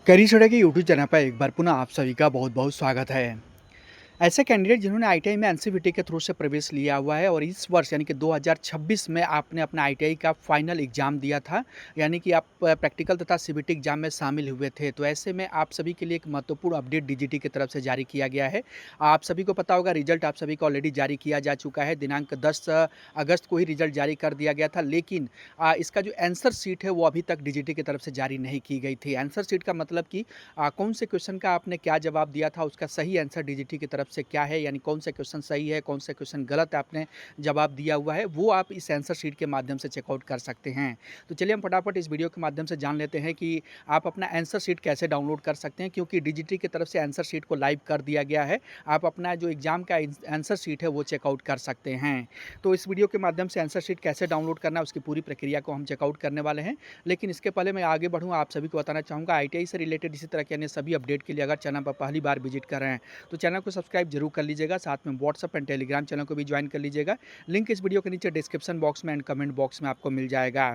करी छोड़ा के यूट्यूब चैनल पर एक बार पुनः आप सभी का बहुत बहुत स्वागत है। ऐसे कैंडिडेट जिन्होंने आईटीआई में एनसीवीटी के थ्रू से प्रवेश लिया हुआ है और इस वर्ष यानी कि 2026 में आपने अपना आईटीआई का फाइनल एग्जाम दिया था, यानी कि आप प्रैक्टिकल तथा सीबीटी एग्जाम में शामिल हुए थे। तो ऐसे में आप सभी के लिए एक महत्वपूर्ण अपडेट डीजीटी की तरफ से जारी किया गया है। आप सभी को पता होगा, रिजल्ट आप सभी को ऑलरेडी जारी किया जा चुका है। दिनांक 10 अगस्त को ही रिजल्ट जारी कर दिया गया था, लेकिन इसका जो आंसर शीट है वो अभी तक डीजीटी की तरफ से जारी नहीं की गई थी। आंसर शीट का मतलब कि कौन से क्वेश्चन का आपने क्या जवाब दिया था, उसका सही आंसर डीजीटी की तरफ से क्या है, यानी कौन से क्वेश्चन सही है, कौन से क्वेश्चन गलत आपने जवाब दिया हुआ है, वो आप इस आंसर शीट के माध्यम से चेकआउट कर सकते हैं। तो चलिए हम फटाफट इस वीडियो के माध्यम से जान लेते हैं कि आप अपना आंसर शीट कैसे डाउनलोड कर सकते हैं, क्योंकि डीजीटी की तरफ से आंसर शीट को लाइव कर दिया गया है। आप अपना जो एग्जाम का आंसर शीट है वो चेकआउट कर सकते हैं। तो इस वीडियो के माध्यम से आंसर शीट कैसे डाउनलोड करना है उसकी पूरी प्रक्रिया को हम चेकआउट करने वाले हैं। लेकिन इसके पहले मैं आगे बढ़ूँ, आप सभी को बताना चाहूँगा, आईटीआई से रिलेटेड इसी तरह के अन्य सभी अपडेट के लिए अगर चैनल पर पहली बार विजिट कर रहे हैं तो चैनल को सब्सक्राइब जरूर कर लीजिएगा। साथ में व्हाट्सअप एंड टेलीग्राम चैनल को भी ज्वाइन कर लीजिएगा। लिंक इस वीडियो के नीचे डिस्क्रिप्शन बॉक्स में एंड कमेंट बॉक्स में आपको मिल जाएगा।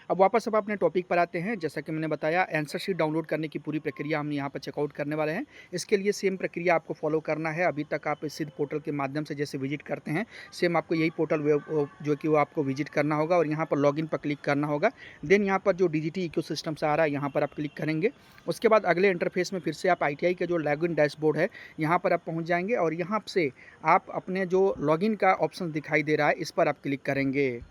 अब वापस अब अपने टॉपिक पर आते हैं। जैसा कि मैंने बताया, आंसर शीट डाउनलोड करने की पूरी प्रक्रिया हम यहाँ पर चेकआउट करने वाले हैं। इसके लिए सेम प्रक्रिया आपको फॉलो करना है। अभी तक आप सिद्ध पोर्टल के माध्यम से जैसे विजिट करते हैं, सेम आपको यही पोर्टल जो कि वो आपको विजिट करना होगा और यहाँ पर लॉगिन पर क्लिक करना होगा। देन यहाँ पर जो डीजीटी इकोसिस्टम से आ रहा है यहाँ पर आप क्लिक करेंगे। उसके बाद अगले इंटरफेस में फिर से आप आईटीआई का जो लॉगिन डैशबोर्ड है यहाँ पर आप पहुँच जाएंगे और यहाँ से आप अपने जो लॉगिन का ऑप्शन दिखाई दे रहा है इस पर आप क्लिक करेंगे।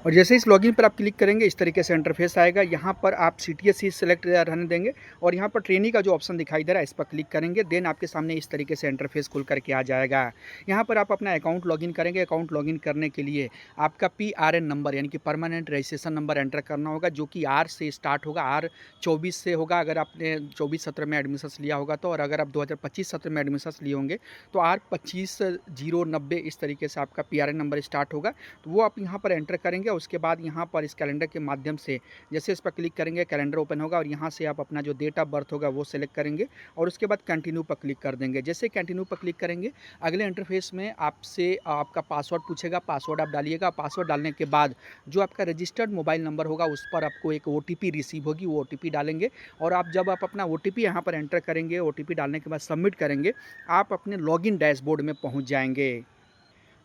और जैसे इस लॉगिन पर आप क्लिक करेंगे इस तरीके से इंटरफेस आएगा। यहाँ पर आप सीटीएस ही सेलेक्ट रहने देंगे और यहाँ पर ट्रेनी का जो ऑप्शन दिखाई दे रहा है इस पर क्लिक करेंगे। देन आपके सामने इस तरीके से इंटरफेस खुल करके आ जाएगा। यहाँ पर आप अपना अकाउंट लॉगिन करेंगे। अकाउंट लॉगिन करने के लिए आपका PRN नंबर यानी कि परमानेंट रजिस्ट्रेशन नंबर एंटर करना होगा, जो कि R से स्टार्ट होगा, R24 से होगा अगर आपने 24 सत्र में एडमिशन लिया होगा तो, और अगर आप 2025 सत्र में एडमिशन लिए होंगे तो R25090 इस तरीके से आपका PRN नंबर स्टार्ट होगा। तो वो आप यहाँ पर एंटर करेंगे। उसके बाद यहाँ पर इस कैलेंडर के माध्यम से जैसे इस पर क्लिक करेंगे कैलेंडर ओपन होगा और यहाँ से आप अपना जो डेट ऑफ बर्थ होगा वो सिलेक्ट करेंगे और उसके बाद कंटिन्यू पर क्लिक कर देंगे। जैसे कंटिन्यू पर क्लिक करेंगे अगले इंटरफेस में आपसे आपका पासवर्ड पूछेगा, पासवर्ड आप डालिएगा। पासवर्ड डालने के बाद जो आपका रजिस्टर्ड मोबाइल नंबर होगा उस पर आपको एक OTP रिसीव होगी, वो OTP डालेंगे। और आप जब आप अपना OTP यहाँ पर एंटर करेंगे, OTP डालने के बाद सबमिट करेंगे, आप अपने लॉगिन डैशबोर्ड में पहुँच जाएंगे,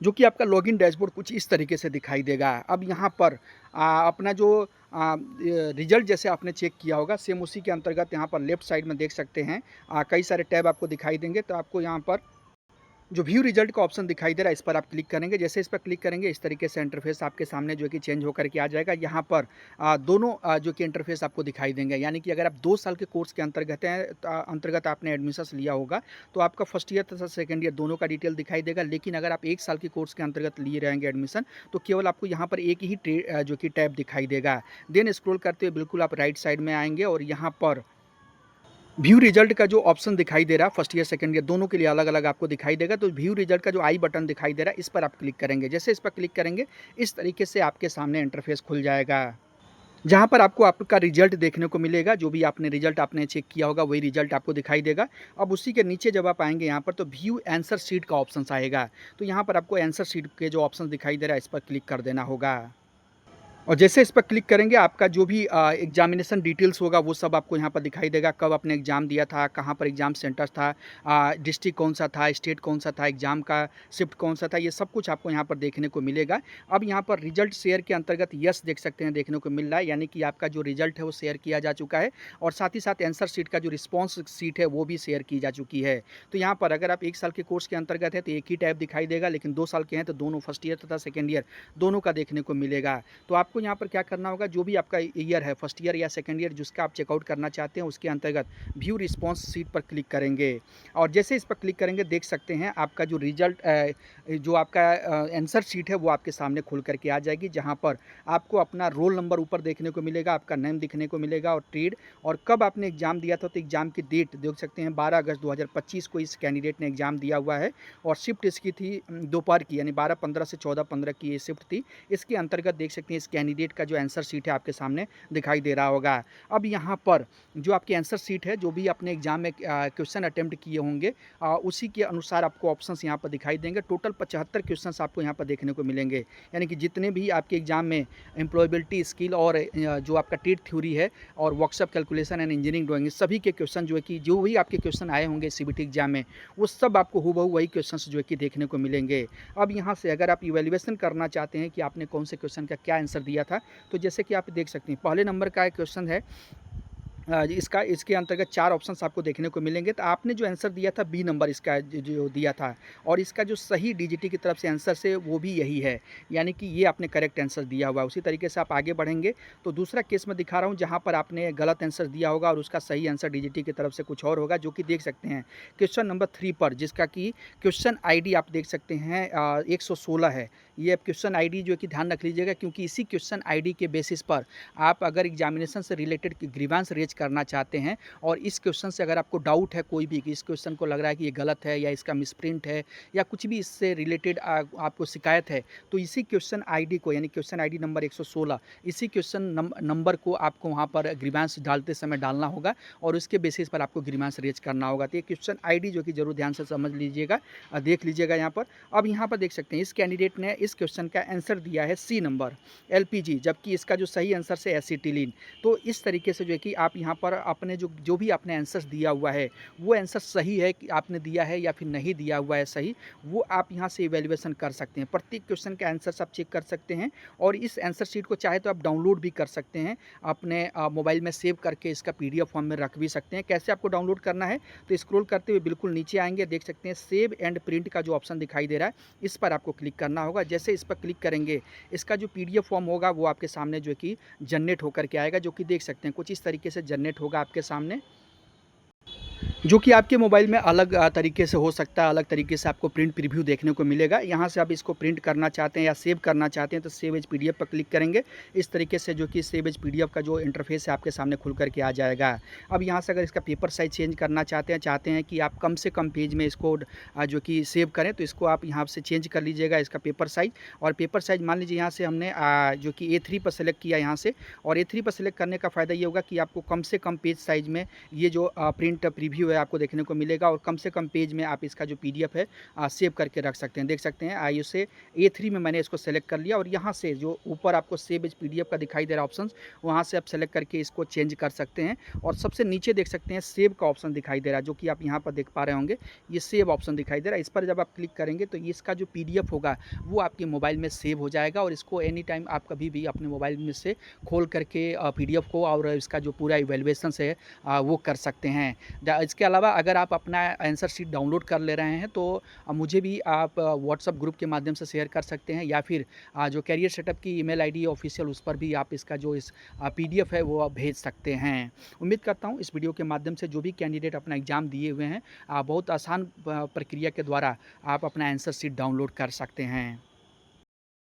जो कि आपका लॉगिन डैशबोर्ड कुछ इस तरीके से दिखाई देगा। अब यहाँ पर अपना जो रिजल्ट जैसे आपने चेक किया होगा सेम उसी के अंतर्गत यहाँ पर लेफ्ट साइड में देख सकते हैं कई सारे टैब आपको दिखाई देंगे। तो आपको यहाँ पर जो व्यू रिजल्ट का ऑप्शन दिखाई दे रहा है इस पर आप क्लिक करेंगे। जैसे इस पर क्लिक करेंगे इस तरीके से इंटरफेस आपके सामने जो कि चेंज होकर के आ जाएगा। यहाँ पर दोनों जो कि इंटरफेस आपको दिखाई देंगे, यानी कि अगर आप 2 साल के कोर्स के अंतर्गत आपने एडमिशन लिया होगा तो आपका फर्स्ट ईयर तथा सेकेंड ईयर दोनों का डिटेल दिखाई देगा। लेकिन अगर आप 1 साल के कोर्स के अंतर्गत लिए रहेंगे एडमिशन तो केवल आपको यहाँ पर एक ही जो कि टैब दिखाई देगा। देन स्क्रॉल करते हुए बिल्कुल आप राइट साइड में आएंगे और यहाँ पर व्यू रिजल्ट का जो ऑप्शन दिखाई दे रहा है फर्स्ट ईयर सेकंड ईयर दोनों के लिए अलग अलग आपको दिखाई देगा। तो व्यू रिजल्ट का जो आई बटन दिखाई दे रहा है इस पर आप क्लिक करेंगे। जैसे इस पर क्लिक करेंगे इस तरीके से आपके सामने इंटरफेस खुल जाएगा, जहाँ पर आपको आपका रिजल्ट देखने को मिलेगा। जो भी आपने रिजल्ट आपने चेक किया होगा वही रिजल्ट आपको दिखाई देगा। अब उसी के नीचे जब आप आएंगे यहाँ पर तो व्यू आंसर शीट का ऑप्शन आएगा। तो यहाँ पर आपको आंसर शीट के जो ऑप्शन दिखाई दे रहा है इस पर क्लिक कर देना होगा। और जैसे इस पर क्लिक करेंगे आपका जो भी एग्जामिनेशन डिटेल्स होगा वो सब आपको यहाँ पर दिखाई देगा। कब आपने एग्ज़ाम दिया था, कहाँ पर एग्ज़ाम सेंटर था, डिस्ट्रिक्ट कौन सा था, स्टेट कौन सा था, एग्ज़ाम का शिफ्ट कौन सा था, ये सब कुछ आपको यहाँ पर देखने को मिलेगा। अब यहाँ पर रिजल्ट शेयर के अंतर्गत यस देख सकते हैं, देखने को मिल रहा है, यानी कि आपका जो रिजल्ट है वो शेयर किया जा चुका है। और साथ ही साथ आंसर शीट का जो रिस्पॉन्स शीट है वो भी शेयर की जा चुकी है। तो यहाँ पर अगर आप 1 साल के कोर्स के अंतर्गत है तो एक ही टैब दिखाई देगा, लेकिन 2 साल के हैं तो दोनों फर्स्ट ईयर तथा सेकेंड ईयर दोनों का देखने को मिलेगा। तो आपको यहाँ पर क्या करना होगा, जो भी आपका ईयर है फर्स्ट ईयर या सेकंड ईयर जिसका आप चेकआउट करना चाहते हैं उसके अंतर्गत व्यू रिस्पांस शीट पर क्लिक करेंगे। और जैसे इस पर क्लिक करेंगे देख सकते हैं आपका जो रिजल्ट जो आपका आंसर शीट है वो आपके सामने खुल करके आ जाएगी, जहां पर आपको अपना रोल नंबर ऊपर देखने को मिलेगा, आपका नेम दिखने को मिलेगा और ट्रेड और कब आपने एग्जाम दिया था। तो एग्जाम की डेट देख सकते हैं 12 अगस्त 2025 को इस कैंडिडेट ने एग्जाम दिया हुआ है और शिफ्ट इसकी थी दोपहर की, यानी 12:15 से 14:15 की ये शिफ्ट थी। इसके अंतर्गत देख सकते हैं इस कैंडिडेट का जो आंसर शीट है आपके सामने दिखाई दे रहा होगा। अब यहाँ पर जो आपकी आंसर शीट है, जो भी अपने एग्ज़ाम में क्वेश्चन अटेम्प्ट किए होंगे, उसी के अनुसार आपको ऑप्शंस यहाँ पर दिखाई देंगे। टोटल 75 क्वेश्चंस आपको यहाँ पर देखने को मिलेंगे। यानी कि जितने भी आपके एग्ज़ाम में एम्प्लॉयबिलिटी स्किल और जो आपका टेट थ्योरी है और workshop calculation and engineering drawing, सभी के क्वेश्चन जो है कि जो भी आपके क्वेश्चन आए होंगे सीबीटी एग्ज़ाम में, वो सब आपको हूबहू वही क्वेश्चंस जो है कि देखने को मिलेंगे। अब यहाँ से अगर आप इवैल्यूएशन करना चाहते हैं कि आपने कौन से क्वेश्चन का क्या आंसर दिया था, तो जैसे कि आप देख सकते हैं पहले नंबर का एक क्वेश्चन है, इसके अंतर्गत 4 ऑप्शंस आपको देखने को मिलेंगे। तो आपने जो आंसर दिया था बी नंबर इसका जो दिया था, और इसका जो सही डीजीटी की तरफ से आंसर से वो भी यही है, यानी कि ये आपने करेक्ट आंसर दिया हुआ है। उसी तरीके से आप आगे बढ़ेंगे तो दूसरा केस मैं दिखा रहा हूँ जहाँ पर आपने गलत आंसर दिया होगा और उसका सही आंसर डीजीटी की तरफ से कुछ और होगा, जो कि देख सकते हैं क्वेश्चन नंबर 3 पर, जिसका कि क्वेश्चन आईडी आप देख सकते हैं 116 है। ये क्वेश्चन आईडी जो है कि ध्यान रख लीजिएगा, क्योंकि इसी क्वेश्चन आईडी के बेसिस पर आप अगर एग्जामिनेशन से रिलेटेड ग्रीवांस रेज करना चाहते हैं और इस क्वेश्चन से अगर आपको डाउट है कोई भी कि इस क्वेश्चन को लग रहा है कि ये गलत है या इसका मिसप्रिंट है या कुछ भी इससे रिलेटेड आपको शिकायत है, तो इसी क्वेश्चन आईडी को, यानी क्वेश्चन आईडी नंबर 116, इसी क्वेश्चन नंबर को आपको वहाँ पर ग्रीवांस डालते समय डालना होगा और उसके बेसिस पर आपको ग्रीवांस रेज करना होगा। तो ये क्वेश्चन आईडी जो कि जरूर ध्यान से समझ लीजिएगा, देख लीजिएगा यहाँ पर। अब यहाँ पर देख सकते हैं इस कैंडिडेट ने इस क्वेश्चन का आंसर दिया है सी नंबर एलपीजी, जबकि इसका जो सही आंसर से एसिटिलीन। तो इस तरीके से जो है कि आप यहाँ पर अपने जो भी आपने आंसर्स दिया हुआ है, वो आंसर सही है कि आपने दिया है या फिर नहीं दिया हुआ है सही, वो आप यहाँ से इवैल्यूएशन कर सकते हैं। प्रत्येक क्वेश्चन के आंसर्स आप चेक कर सकते हैं और इस आंसर शीट को चाहे तो आप डाउनलोड भी कर सकते हैं, अपने मोबाइल में सेव करके इसका पीडीएफ फॉर्म में रख भी सकते हैं। कैसे आपको डाउनलोड करना है, तो स्क्रॉल करते हुए बिल्कुल नीचे आएंगे, देख सकते हैं सेव एंड प्रिंट का जो ऑप्शन दिखाई दे रहा है, इस पर आपको क्लिक करना होगा। जैसे इस पर क्लिक करेंगे, इसका जो पीडीएफ फॉर्म होगा वो आपके सामने जो है कि जनरेट होकर के आएगा, जो कि देख सकते हैं कुछ इस तरीके से जनरेट होगा आपके सामने, जो कि आपके मोबाइल में अलग तरीके से हो सकता है, अलग तरीके से आपको प्रिंट प्रीव्यू देखने को मिलेगा। यहाँ से आप इसको प्रिंट करना चाहते हैं या सेव करना चाहते हैं तो सेव एज पीडीएफ पर क्लिक करेंगे। इस तरीके से जो कि सेव एज पीडीएफ का जो इंटरफेस है आपके सामने खुल करके आ जाएगा। अब यहाँ से अगर इसका पेपर साइज चेंज करना चाहते हैं कि आप कम से कम पेज में इसको जो कि सेव करें, तो इसको आप यहाँ से चेंज कर लीजिएगा इसका पेपर साइज। और पेपर साइज मान लीजिए यहाँ से हमने जो कि A3 पर सेलेक्ट किया यहाँ से, और A3 पर सेलेक्ट करने का फ़ायदा ये होगा कि आपको कम से कम पेज साइज में ये जो प्रिंट प्रीव्यू है आपको देखने को मिलेगा, और कम से कम पेज में आप इसका जो पीडीएफ है सेव करके रख सकते हैं। देख सकते हैं आइए से A3 में मैंने इसको सेलेक्ट कर लिया, और यहाँ से जो ऊपर आपको सेव एज पीडीएफ का दिखाई दे रहा ऑप्शन, वहाँ से आप सेलेक्ट करके इसको चेंज कर सकते हैं। और सबसे नीचे देख सकते हैं सेव का ऑप्शन दिखाई दे रहा है, जो कि आप यहाँ पर देख पा रहे होंगे, ये सेव ऑप्शन दिखाई दे रहा है। इस पर जब आप क्लिक करेंगे तो इसका जो पीडीएफ होगा वो आपके मोबाइल में सेव हो जाएगा, और इसको एनी टाइम आप कभी भी अपने मोबाइल में से खोल करके पीडीएफ को और इसका जो पूरा इवैल्यूएशन है वो कर सकते हैं। इसके अलावा अगर आप अपना आंसर शीट डाउनलोड कर ले रहे हैं तो मुझे भी आप व्हाट्सएप ग्रुप के माध्यम से शेयर कर सकते हैं, या फिर जो कैरियर सेटअप की ईमेल आईडी ऑफिशियल, उस पर भी आप इसका जो इस पीडीएफ है वो आप भेज सकते हैं। उम्मीद करता हूँ इस वीडियो के माध्यम से जो भी कैंडिडेट अपना एग्ज़ाम दिए हुए हैं, बहुत आसान प्रक्रिया के द्वारा आप अपना आंसर शीट डाउनलोड कर सकते हैं।